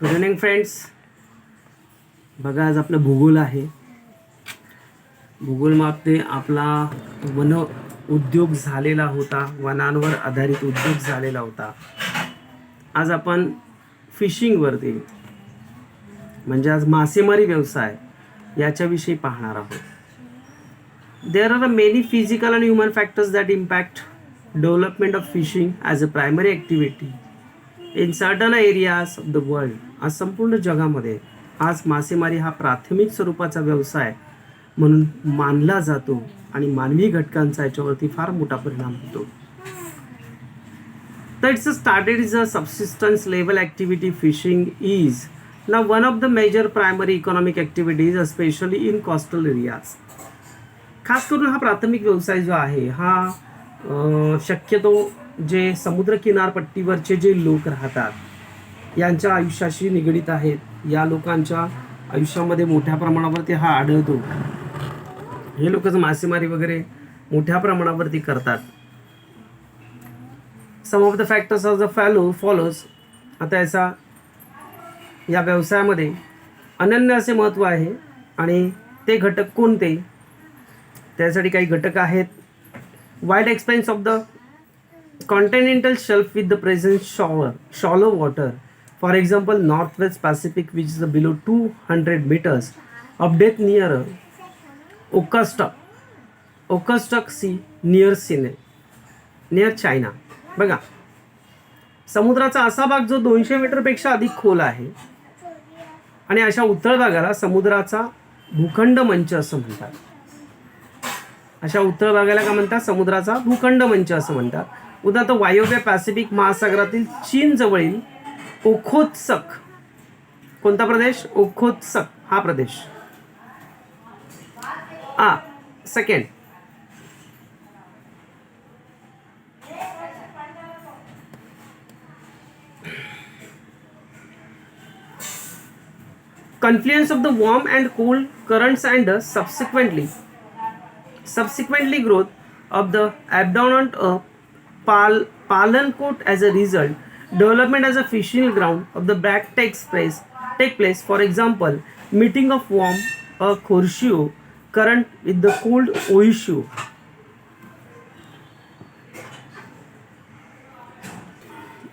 Good evening friends. बघा, आज आपलं भूगोल आहे. भूगोलमध्ये आपला वन उद्योग झालेला होता, वनांवर आधारित उद्योग झालेला होता. आज आपण फिशिंगवरती म्हणजे आज मासेमारी व्यवसाय याच्याविषयी पाहणार आहोत. There are many physical and human factors that impact development of fishing as a primary activity in certain areas of the world. आज संपूर्ण जगामध्ये आज मासेमारी हा प्राथमिक स्वरूपाचा व्यवसाय म्हणून मानला जातो आणि मानवी घटकांचा याच्यावरती फार मोठा परिणाम होतो. तर it's started is a subsistence level activity. Fishing is now one of the major primary economic activities specially in coastal areas. खास करून हा प्राथमिक व्यवसाय जो आहे हा शक्यतो जे समुद्र किनारपट्टीवरचे जे लोक राहतात यांच्या आयुष्याशी निगडीत आहेत. या लोकांच्या आयुष्यामध्ये मोठ्या प्रमाणावरती हा आढळतो. हे लोकच मासेमारी वगैरे मोठ्या प्रमाणावरती करतात. Some of the factors of the follows. आता या व्यवसायामध्ये अनन्य असे महत्त्व आहे आणि ते घटक कोणते, त्यासाठी काही घटक आहेत. Wide expense of the continental shelf with the present shallow water, for example northwest Pacific, which is below 200 meters of depth near Okhotsk Sea near China. बघा, समुद्राचा असा भाग जो 200 मीटरपेक्षा अधिक खोल आहे आणि अशा उत्तळ भागाला समुद्राचा भूखंड मंच असं म्हणतात. अशा उत्तळ भागाला काय म्हणतात? समुद्राचा भूखंड मंच असं म्हणतात. उदाहरणार्थ वायव्य पॅसिफिक महासागरातील चीन जवळील ओखोत्स्क. कोणता प्रदेश? ओखोत्स्क हा प्रदेश. Second, confluence of the warm and cold currents and subsequently growth of the abundant Palancourt. As a result, development as a fishing ground of the back take place. For example, meeting of warm Kuroshio current with the cold Oishio.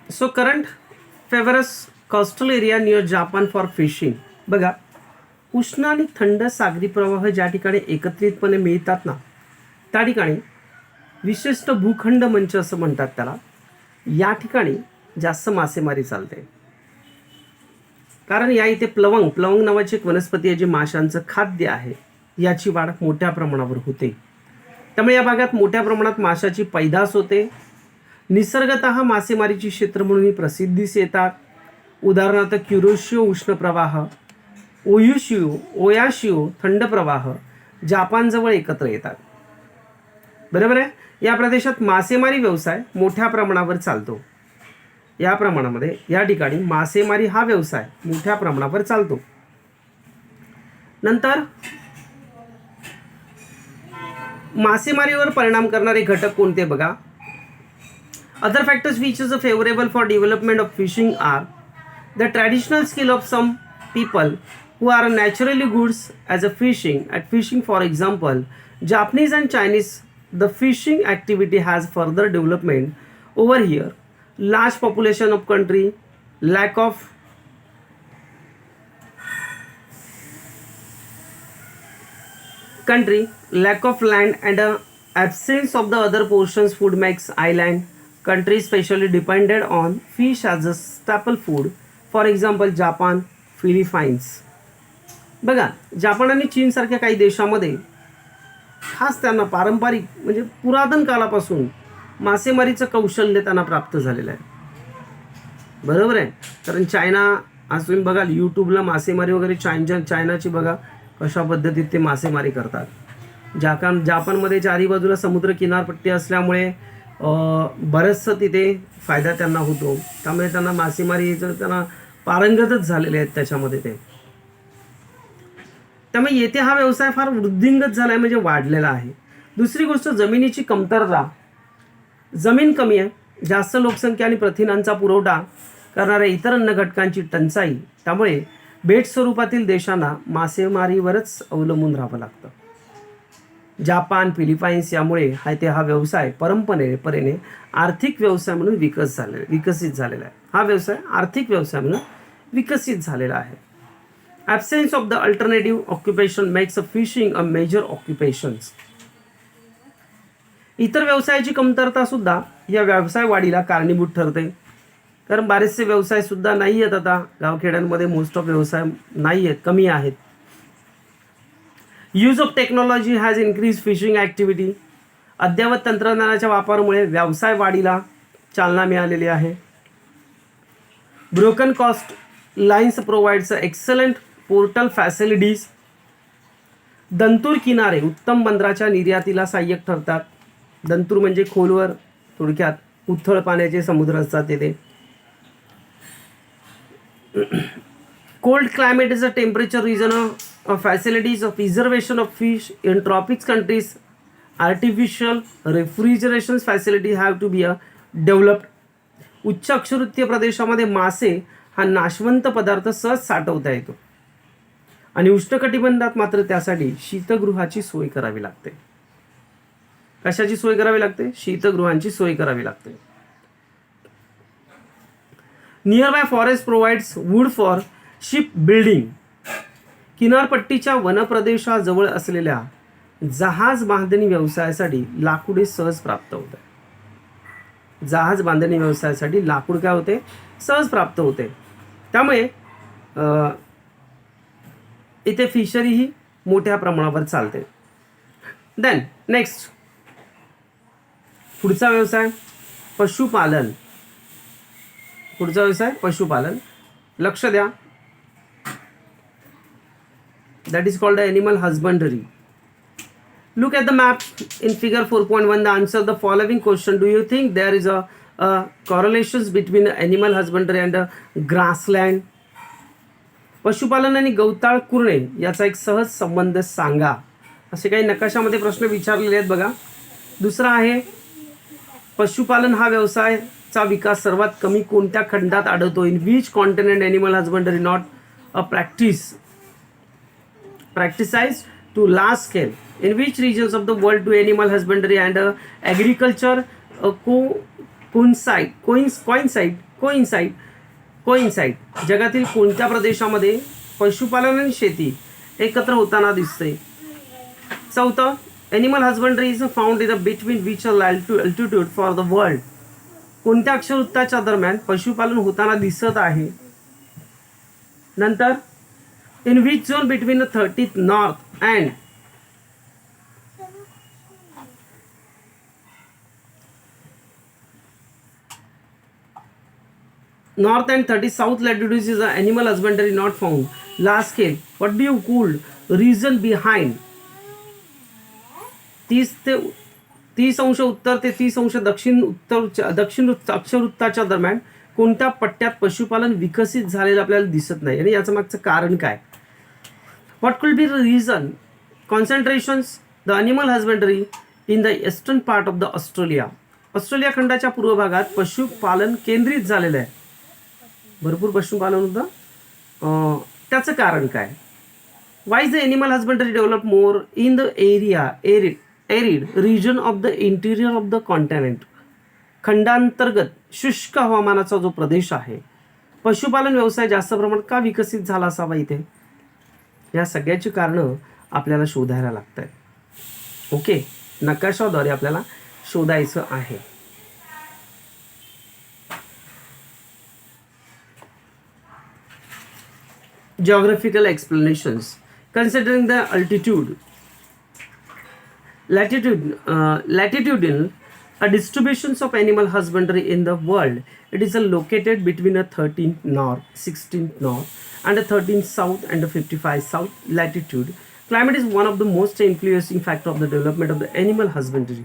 So current favors coastal area near Japan for fishing. बघा, उष्ण आणि थंड सागरी प्रवाह ज्या ठिकाणी एकत्रितपणे मिळतात ना, त्या ठिकाणी विशिष्ट भूखंड मंच असं म्हणतात त्याला. या ठिकाणी जास्त मासेमारी चालते, कारण या इथे प्लवंग नावाची एक वनस्पती आहे जी माशांचं खाद्य आहे. याची वाढ मोठ्या प्रमाणावर होते. त्यामुळे या भागात मोठ्या प्रमाणात माशाची पैदास होते. निसर्गतः मासेमारीची क्षेत्र म्हणून प्रसिद्धीस येतात. उदाहरणार्थ क्युरोशियो उष्ण प्रवाह, ओयाशियो थंड प्रवाह जापानजवळ एकत्र येतात. बरोबर आहे. या प्रदेशात मासेमारी व्यवसाय मोठ्या प्रमाणावर चालतो. या प्रमाणामध्ये या ठिकाणी मासेमारी हा व्यवसाय मोठ्या प्रमाणावर चालतो. नंतर मासेमारीवर परिणाम करणारे घटक कोणते बघा. Other factors which is favourable for development of fishing are the traditional skill of some people who are naturally goods as a fishing. For example, Japanese and Chinese, the fishing activity has further development over here. Large population of country, lack of land and absence of the other portions food makes island countries specially dependent on fish as a staple food. For example, Japan, Philippines. बघा, Japan आणि चीनसारख्या काही देशामध्ये खास त्यांना पारंपरिक म्हणजे पुरातन काळापासून मासेमारीचं कौशल्य त्यांना प्राप्त झालेलं आहे. बरोबर आहे. कारण चायना, आज तुम्ही बघाल यूट्यूबला मासेमारी वगैरे चायनाची बघा कशा पद्धतीत ते मासेमारी करतात. जापानमध्ये चारी बाजूला समुद्र किनारपट्टी असल्यामुळे बरंचसं तिथे फायदा त्यांना होतो. त्यामुळे त्यांना मासेमारीचं त्यांना पारंगतच झालेले आहेत त्याच्यामध्ये ते. त्यामुळे येथे हा व्यवसाय फार वृद्धिंगत झाला आहे, म्हणजे वाढलेला आहे. दुसरी गोष्ट, जमिनीची कमतरता. जमीन कमी आहे, जास्त लोकसंख्या आणि प्रथिनांचा पुरवठा करणाऱ्या इतर अन्न घटकांची टंचाई, त्यामुळे बेट स्वरूपातील देशांना मासेमारीवरच अवलंबून राहावं लागतं. जापान, फिलिपाईन्स यामुळे हा व्यवसाय परंपरेने आर्थिक व्यवसाय म्हणून विकसित झालेला आहे. हा व्यवसाय आर्थिक व्यवसाय म्हणून विकसित झालेला आहे. Absence of the alternative occupation makes a fishing a major occupations. इतर व्यवसायाची कमतरता सुद्धा या व्यवसाय वाढीला कारणीभूत ठरते. कारण बरेचसे व्यवसाय सुद्धा नाही आहेत आता गावखेड्यांमध्ये. मोस्ट ऑफ व्यवसाय नाही आहेत, कमी आहेत. Use of technology has increase fishing activity. अद्ययावत तंत्रज्ञानाच्या वापरामुळे व्यवसाय वाढीला चालना मिळालेली आहे. Broken coast lines provides excellent portal facilities. दंतूर किनारे उत्तम बंदराच्या निर्यातीला सहाय्यक ठरतात. दंतूर म्हणजे खोलवर, थोडक्यात उथळ पाण्याचे समुद्र असतात तेथे. Cold climate is a temperature region of facilities of preservation of fish in tropics countries. Artificial refrigeration facility have to be developed. उच्च अक्षवृत्तीय प्रदेशामध्ये मासे हा नाशवंत पदार्थ सहज साठवता येतो आणि उष्णकटिबंधात मात्र त्यासाठी शीतगृहाची सोय करावी लागते. कशाची सोय करावी लागते? शीतगृहांची सोय करावी लागते. Nearby forest provides wood for ship building. किनारपट्टीच्या वनप्रदेशाजवळ असलेल्या जहाज बांधणी व्यवसायासाठी लाकूड सहज प्राप्त होते. जहाज बांधणी व्यवसायासाठी लाकूड काय होते? सहज प्राप्त होते. त्यामुळे इथे फिशरी ही मोठ्या प्रमाणावर चालते. देन नेक्स्ट पुढचा व्यवसाय पशुपालन. पुढचा व्यवसाय पशुपालन. लक्ष द्या. That is called animal husbandry. Look at the map in figure 4.1. The answer the following question. Do you think there is a correlations between animal husbandry and grassland? पशुपालन आणि गवताळ कुरणे याचा एक सहज संबंध सांगा. असे काही नकाशामध्ये प्रश्न विचारलेले आहेत बघा. दुसरा आहे पशुपालन हा व्यवसायाचा विकास सर्वात कमी कोणत्या खंडात आढळतो? In which continent animal husbandry not a practiced to large scale. In which regions of the world do animal husbandry and agriculture coincide? जगातील कोणत्या प्रदेशामध्ये पशुपालन आणि शेती एकत्र होताना दिसते? चौथं, animal husbandry is found in between which altitude for the world. कोणत्या अक्षरवृत्ताच्या दरम्यान पशुपालन होताना दिसत आहे? नंतर in which zone between the 30th north and north and 30 south latitudes is animal husbandry not found large scale. What do you call reason behind? 30 अंश उत्तर ते 30 अंश दक्षिण अक्षवृत्ताच्या दरम्यान कोणत्या पट्ट्यात पशुपालन विकसित झालेलं आपल्याला दिसत नाही आणि याचं मागचं कारण काय? What could be the reason? Concentrations the animal husbandry in the eastern part of the Australia. Australia खंडाच्या पूर्व भागात पशुपालन केंद्रित झालेलं आहे. भरपूर पशुपालन होतं. त्याचं कारण काय? Why is the animal husbandry develop more in the arid region of the interior of the continent. खंडांतर्गत शुष्क हवामानाचा जो प्रदेश आहे, पशुपालन व्यवसाय जास्त प्रमाणात का विकसित झाला असावा इथे? या सगळ्याची कारणं आपल्याला शोधायला लागत आहेत. ओके, नकाशाद्वारे आपल्याला शोधायचं आहे. Geographical explanations. Considering the latitudinal distributions of animal husbandry in the world, it is located between the 13th north, 16th north, and the 13th south and the 55 south latitude. Climate is one of the most influencing factor of the development of the animal husbandry.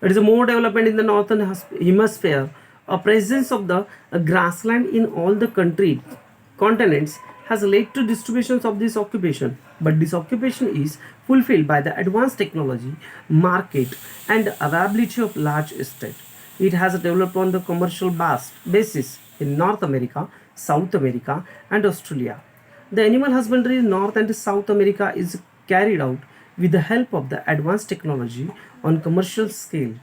It is a more development in the northern hemisphere. A presence of the grassland in all the continents has led to distributions of this occupation, but this occupation is fulfilled by the advanced technology, market, and availability of large estate. It has developed on the commercial basis. in North America, South America, and Australia. The animal husbandry in North and South America is carried out with the help of the advanced technology on commercial scale.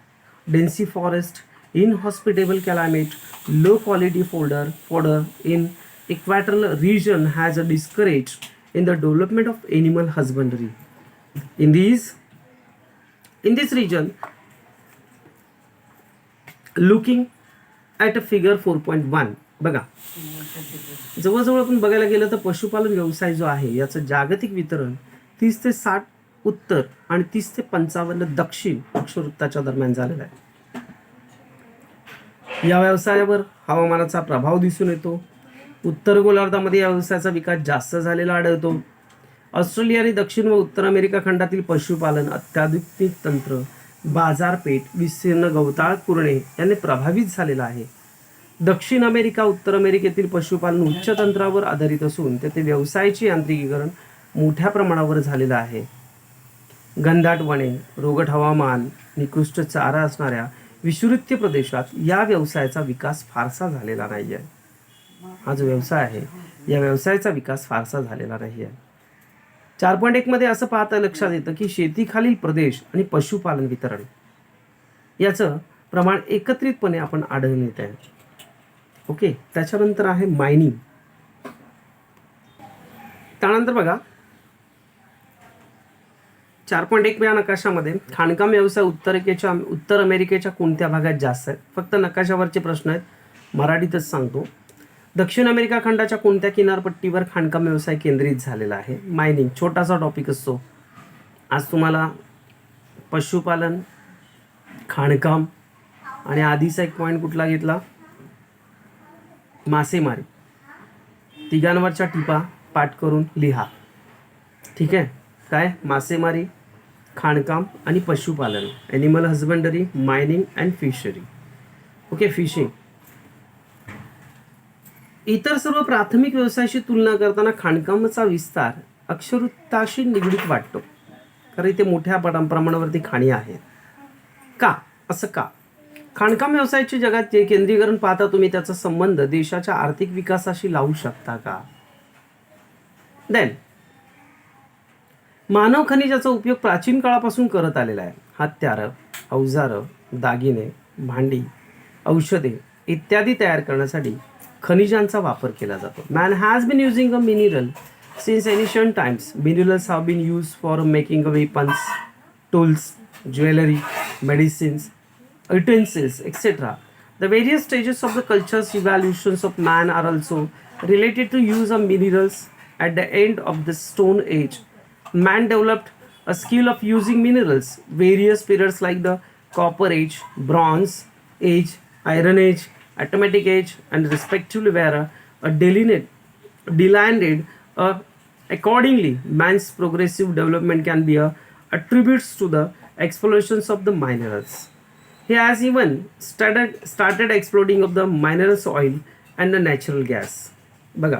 Dense forest, inhospitable climate, low quality fodder in equatorial region has discouraged in the development of animal husbandry. In these in this region, looking at a figure 4.1 बघा, जवळजवळ आपण बघायला गेलं तर पशुपालन व्यवसाय जो आहे याचं जागतिक वितरण 30 ते 60 उत्तर आणि 30 ते 55 दक्षिण अक्षवृत्ताच्या दरम्यान झालेला आहे. या व्यवसायावर हवामानाचा प्रभाव दिसून येतो. उत्तर गोलार्धामध्ये या व्यवसायाचा विकास जास्त झालेला आढळतो. ऑस्ट्रेलिया आणि दक्षिण व उत्तर अमेरिका खंडातील पशुपालन अत्याधुनिक तंत्र, बाजारपेठ, विस्तीर्ण गवताळ कुरणे याने प्रभावित झालेला आहे. दक्षिण अमेरिका, उत्तर अमेरिकेतील पशुपालन उच्च तंत्रावर आधारित असून तेथे व्यवसायाचे यांत्रिकीकरण मोठ्या प्रमाणावर झालेलं आहे. घनदाट वने, रोगट हवामान, निकृष्ट चारा असणाऱ्या विषुववृत्तीय प्रदेशात या व्यवसायाचा विकास फारसा झालेला नाही आहे. हा जो व्यवसाय आहे या व्यवसायाचा विकास फारसा झालेला नाही आहे. 4.1 मध्ये असं पाहता लक्षात येतं की शेतीखालील प्रदेश आणि पशुपालन वितरण याचं प्रमाण एकत्रितपणे आपण आढळून येत आहे. ओके, त्याच्यानंतर आहे मायनिंग. त्यानंतर बघा 4.1 या नकाशामध्ये खाणकाम व्यवसाय उत्तर अमेरिकेच्या कोणत्या भागात जास्त आहेत? फक्त नकाशावरचे प्रश्न आहेत, मराठीतच सांगतो. दक्षिण अमेरिका खंडाच्या कोणत्या किनारपट्टीवर खाणकाम व्यवसाय केंद्रित झालेला आहे? मायनिंग छोटासा टॉपिक असतो. आज तुम्हाला पशुपालन, खाणकाम आणि आधीचा एक पॉईंट कुठला घेतला? मासेमारी. तिघांवरच्या टिपा पाठ करून लिहा. ठीक आहे, काय? मासेमारी, खाणकाम आणि पशुपालन, animal husbandry, mining and fishery. Okay, fishing. इतर सर्व प्राथमिक व्यवसायाशी तुलना करताना खाणकामाचा विस्तार अक्षरवृत्ताशी निगडीत वाटतो, कारण इथे मोठ्या प्रमाणावरती खाणी आहेत. का? असं का? खाणकाम व्यवसायाचे जगात जे केंद्रीकरण पाहता तुम्ही, त्याचा संबंध देशाच्या आर्थिक विकासाशी लावू शकता का? देन मानव खनिजाचा उपयोग प्राचीन काळापासून करत आलेला आहे. हत्यारं, अवजारं, दागिने, भांडी, औषधे इत्यादी तयार करण्यासाठी खनिजांचा वापर केला जातो. Man has been using a mineral since ancient times. Minerals have been use for making weapons, tools, jewellery, medicines, utensils, etc. The various stages of the culture's evolutions of man are also related to use of minerals. At the end of the Stone Age, man developed a skill of using minerals. Various periods like the Copper Age, Bronze Age, Iron Age, Atomic Age, and respectively were delineated. Accordingly, man's progressive development can be attributes to the explorations of the minerals. He has even started exploring of the minerals oil and the natural gas. बघा,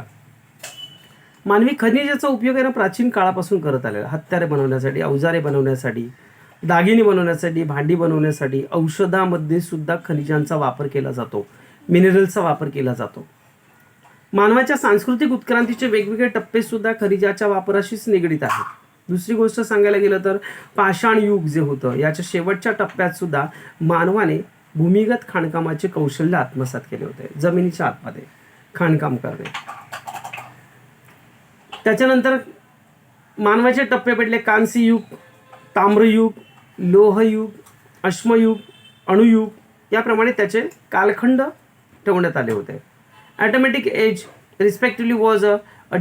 मानवी खनिजाचा उपयोग आहे ना प्राचीन काळापासून करत आलेला. हत्यारे बनवण्यासाठी, अवजारे बनवण्यासाठी, दागिने बनवण्यासाठी, भांडी बनवण्यासाठी, औषधामध्ये सुद्धा खनिजांचा वापर केला जातो, मिनरल्सचा वापर केला जातो. मानवाच्या सांस्कृतिक उत्क्रांतीचे वेगवेगळे टप्पे सुद्धा खनिजाच्या वापराशीच निगडीत आहेत. दुसरी गोष्ट सांगायला गेलं तर पाषाण युग जे होतं याच्या शेवटच्या टप्प्यात सुद्धा मानवाने भूमिगत खाणकामाचे कौशल्य आत्मसात केले होते. जमिनीच्या आतमध्ये खाणकाम करणे. त्याच्यानंतर मानवाचे टप्पे पडले कांस्ययुग, ताम्रयुग, लोहयुग, अश्मयुग, अणुयुग याप्रमाणे त्याचे कालखंड ठेवण्यात आले होते. Automatic age respectively was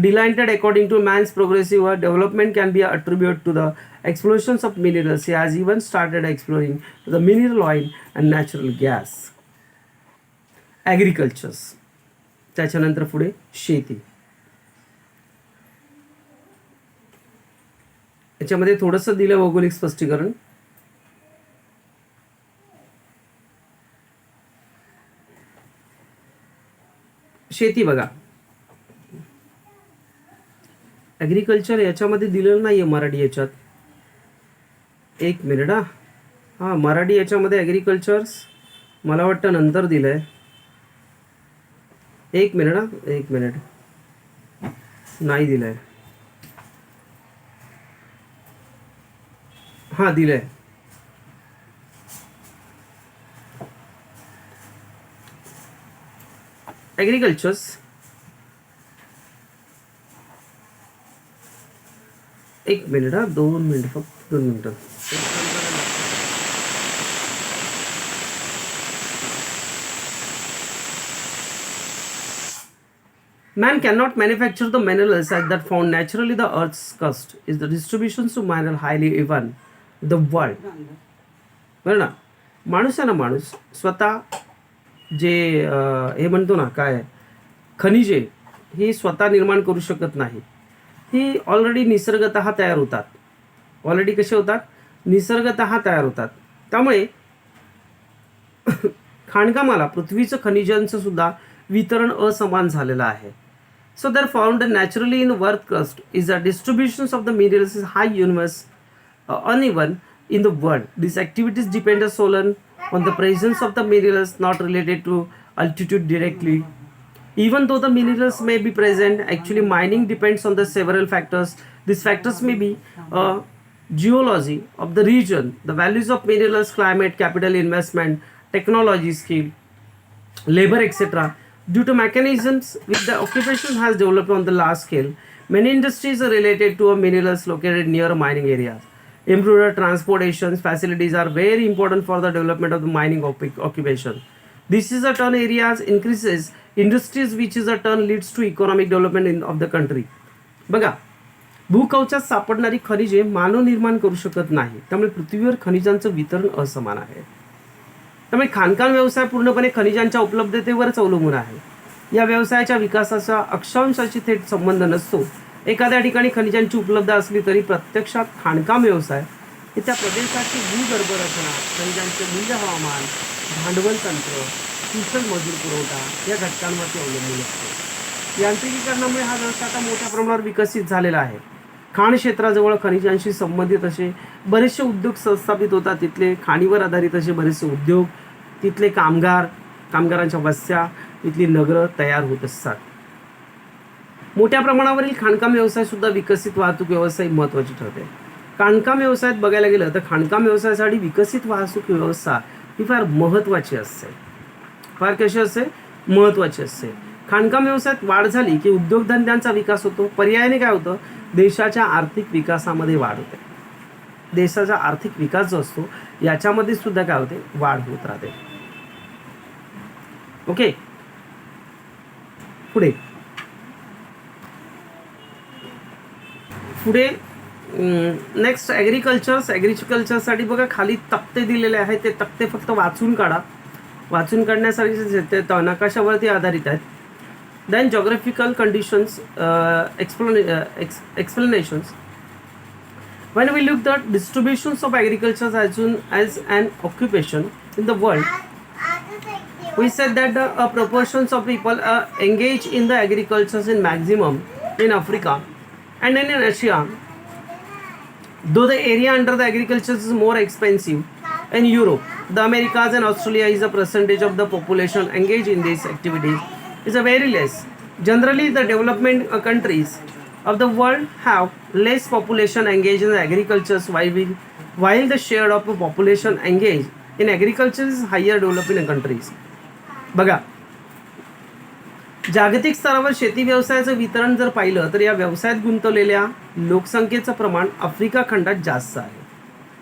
delineated according to man's progressive development can be attributed to the explorations of minerals. He has even started exploring the mineral oil and natural gas. Agricultures. त्याच्यानंतर पुढे शेती. याच्यामध्ये थोडंसं दिलं भौगोलिक स्पष्टीकरण. शेती बघा, ॲग्रिकल्चर याच्यामध्ये दिलेलं नाही आहे मराठी याच्यात. एक मिनिट. हां, मराठी याच्यामध्ये ॲग्रिकल्चर्स मला वाटतं नंतर दिलं आहे. एक मिनिट हा, एक मिनिट. नाही दिलंय. हां दिलंय. ॲग्रिकल्चर्स. एक मिनिट हा, 2 मिनिट, फक्त 2 मिनिटं. Man cannot manufacture the minerals as that found naturally the earth's crust is the distribution to mineral highly even the world. बरं ना. माणूस आहे ना, माणूस स्वतः जे हे म्हणतो ना काय खनिजे ही स्वतः निर्माण करू शकत नाही. ही ऑलरेडी निसर्गतः तयार होतात. ऑलरेडी कसे होतात? निसर्गतः तयार होतात. त्यामुळे खाणकामाला पृथ्वीचं खनिजांचं सुद्धा वितरण असमान झालेलं आहे. So they're found naturally in the earth crust is the distributions of the minerals is high universe uneven in the world. These activities depend solely on the presence of the minerals not related to altitude directly. Even though the minerals may be present, actually mining depends on the several factors. These factors may be geology of the region, the values of minerals, climate, capital investment, technology, skill, labor, etc. Due to mechanisms which the occupation has developed on the large scale, many industries are related to minerals located near mining areas. Improved transportation facilities are very important for the development of the mining occupation. This is a turn areas increases industries which is a turn leads to economic development of the country. बघा, भूकवचात सापडणारी खनिजे मानव निर्माण करू शकत नाही. त्यामुळे पृथ्वीवर खनिजांचं वितरण असमान आहे. त्यामुळे खाणकाम व्यवसाय पूर्णपणे खनिजांच्या उपलब्धतेवरच अवलंबून आहे. या व्यवसायाच्या विकासाचा अक्षांशाशी थेट संबंध नसतो. एखाद्या ठिकाणी खनिजांची उपलब्ध असली तरी प्रत्यक्षात खाणकाम व्यवसाय हे त्या प्रदेशाची भूगर्भ रचना, खनिजांचे मूल्य, हवामान, भांडवल तंत्र, कुशल मजूर पुरवठा या घटकांवरती अवलंबून असतो. यांत्रिकीकरणामुळे हा व्यवसाय आता मोठ्या प्रमाणावर विकसित झालेला आहे. खाण क्षेत्राजवळ खनिजांशी संबंधित असे बरेचसे उद्योग स्थापित होतात. तिथले खाणीवर आधारित असे बरेचसे उद्योग, तिथले कामगारांच्या वस्त्या, तिथली नगरं तयार होत असतात. मोठ्या प्रमाणावरील खाणकाम व्यवसाय सुद्धा विकसित वाहतूक व्यवस्था महत्त्वाची ठरते. खाणकाम व्यवसायात बघायला गेलं तर खाणकाम व्यवसायासाठी विकसित वाहतूक व्यवस्था ही फार महत्त्वाची असते. फार कशी असते? महत्त्वाची असते. खाणकाम व्यवसायात वाढ झाली की उद्योगधंद्यांचा विकास होतो. पर्यायाने काय होतं? देशाच्या आर्थिक विकासामध्ये वाढ होते. देशाचा आर्थिक विकास जो असतो याच्यामध्ये सुद्धा काय होते? वाढ होत राहते. ओके, पुढे नेक्स्ट ॲग्रिकल्चरसाठी बघा खाली तक्ते दिलेले आहेत. ते तक्ते फक्त वाचून काढा. वाचून काढण्यासाठी ते नकाशावरती आधारित आहेत. Then geographical conditions explanations. When we look at distributions of agriculture as an occupation in the world, we said that the proportions of people engage in the agriculture in maximum in Africa and in Asia. Though the area under the agriculture is more expensive in Europe, the Americas and Australia is a percentage of the population engaged in these activities is a very less. Generally, the development countries of the world have less population engaged in agriculture, while the share of the population engaged in agriculture is higher developing countries. बघा, जागतिक स्तरावर शेती व्यवसायाचं वितरण जर पाहिलं तर या व्यवसायात गुंतवलेल्या लोकसंख्येचं प्रमाण आफ्रिका खंडात जास्त आहे.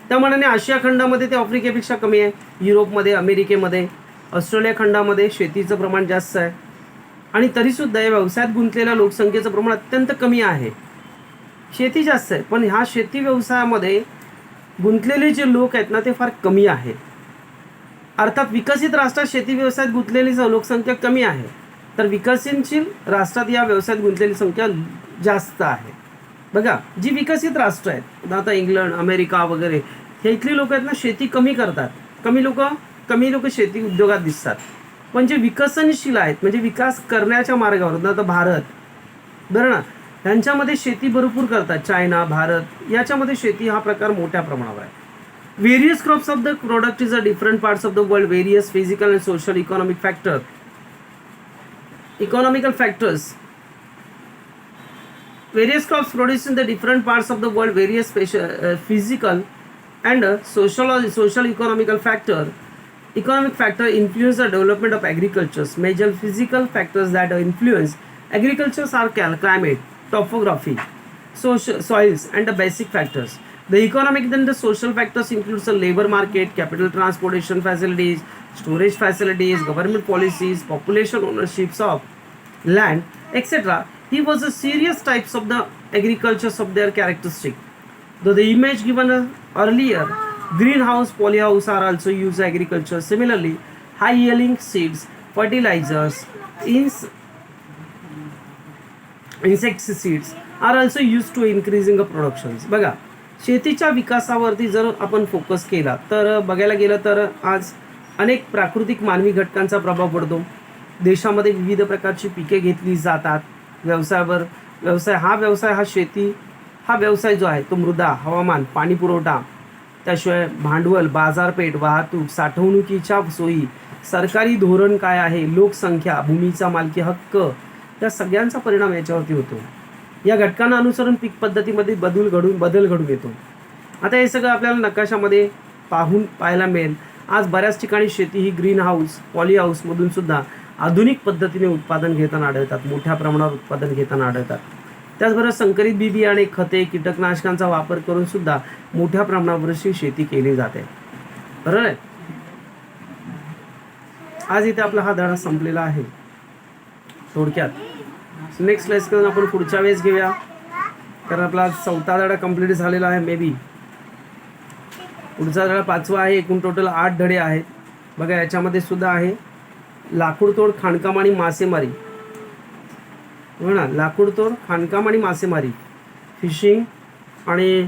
त्या मानाने आशिया खंडामध्ये ते आफ्रिकेपेक्षा कमी आहे. युरोपमध्ये, अमेरिकेमध्ये, ऑस्ट्रेलिया खंडामध्ये शेतीचं प्रमाण जास्त आहे. आणि तरीसुद्धा या व्यवसायात गुंतलेल्या लोकसंख्येचं प्रमाण अत्यंत कमी आहे. शेती जास्त आहे पण ह्या शेती व्यवसायामध्ये गुंतलेले जे लोक आहेत ना ते फार कमी आहेत. अर्थात विकसित राष्ट्रात शेती व्यवसायात गुंतलेली लोकसंख्या कमी आहे, तर विकसनशील राष्ट्रात या व्यवसायात गुंतलेली संख्या जास्त आहे. बघा, जी विकसित राष्ट्र आहेत आता इंग्लंड, अमेरिका वगैरे हे इथली लोक आहेत ना शेती कमी करतात. कमी लोक शेती उद्योगात दिसतात. पण जे विकसनशील आहेत म्हणजे विकास करण्याच्या मार्गावर आता भारत बरं ना, त्यांच्यामध्ये शेती भरपूर करतात. चायना, भारत याच्यामध्ये शेती हा प्रकार मोठ्या प्रमाणावर आहे. Various crops of the product is a different parts of the world, various physical and social economic factor Economical factors. Various crops produced in the different parts of the world, various physical and social economical factor. Economic factor influence the development of agriculture. Major physical factors that influence agriculture are climate, topography, soils, and the basic factors. The economic then the social factors includes the labor market, capital transportation facilities, storage facilities, government policies, population ownerships of land, etc. He was a serious types of the agricultures of their characteristic. Though the image given earlier, greenhouse, polyhouse are also used in agriculture. Similarly, high yielding seeds, fertilizers, insecticides are also used to increasing the productions. बघा, शेतीच्या विकासावरती जर आपण focus केला तर बघायला गेलं तर आज अनेक प्राकृतिक मानवी घटकांचा प्रभाव पडतो. देशामध्ये विविध प्रकारची पिके घेतली जातात. व्यवसाय हा शेती हा व्यवसाय जो आहे तो मृदा, हवामान, पाणी पुरवठा, त्याशिवाय भांडवल, बाजारपेठ, वाहतूक, साठवणुकीच्या सोयी, सरकारी धोरण काय आहे, लोकसंख्या, भूमीचा मालकी हक्क, या सगळ्यांचा परिणाम याच्यावरती होतो. या घटकांना अनुसरून पीक पद्धतीमध्ये बदल घडून येतो. आता हे सगळं आपल्याला नकाशामध्ये पाहायला मिळेल. आज बऱ्याच ठिकाणी शेती ही ग्रीन हाऊस, पॉली हाऊसमधून सुद्धा आधुनिक पद्धतीने उत्पादन घेताना आढळतात, मोठ्या प्रमाणावर उत्पादन घेताना आढळतात. त्याचबरोबर संकरित बी बियाणे, खते, कीटकनाशकांचा वापर करून सुद्धा मोठ्या प्रमाणावरची शेती केली जाते. बरोबर आहे. आज इथे आपला हा धडा संपलेला आहे थोडक्यात. नेक्स्ट लेसन आपण पुढच्या वेळेस घेऊया, कारण आपला 4था धडा कंप्लीट झालेला आहे. मे बी पुढचा धडा 5वा आहे. एकूण टोटल 8 धडे आहेत. बघा, याच्यामध्ये सुद्धा आहे लाकूडतोड, खाणकाम आणि मासेमारी. हो ना, लाकूडतोड, खाणकाम आणि मासेमारी, फिशिंग आणि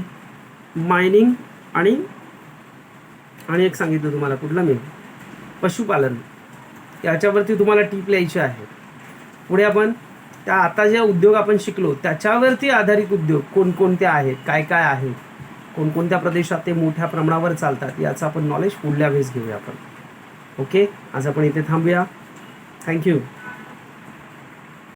मायनिंग आणि एक सांगितलं तुम्हाला कुठला मी, पशुपालन. याच्यावरती तुम्हाला टीप लिहायची आहे. पुढे आपण त्या आता जे उद्योग आपण शिकलो त्याच्यावरती आधारित उद्योग कोणकोणते आहेत, काय काय आहेत, कोणकोणत्या प्रदेशात ते मोठ्या प्रमाणावर चालतात, याचं आपण नॉलेज पुढल्या वेळेस घेऊया आपण. ओके, आज आपण इथे थांबूया. थँक्यू.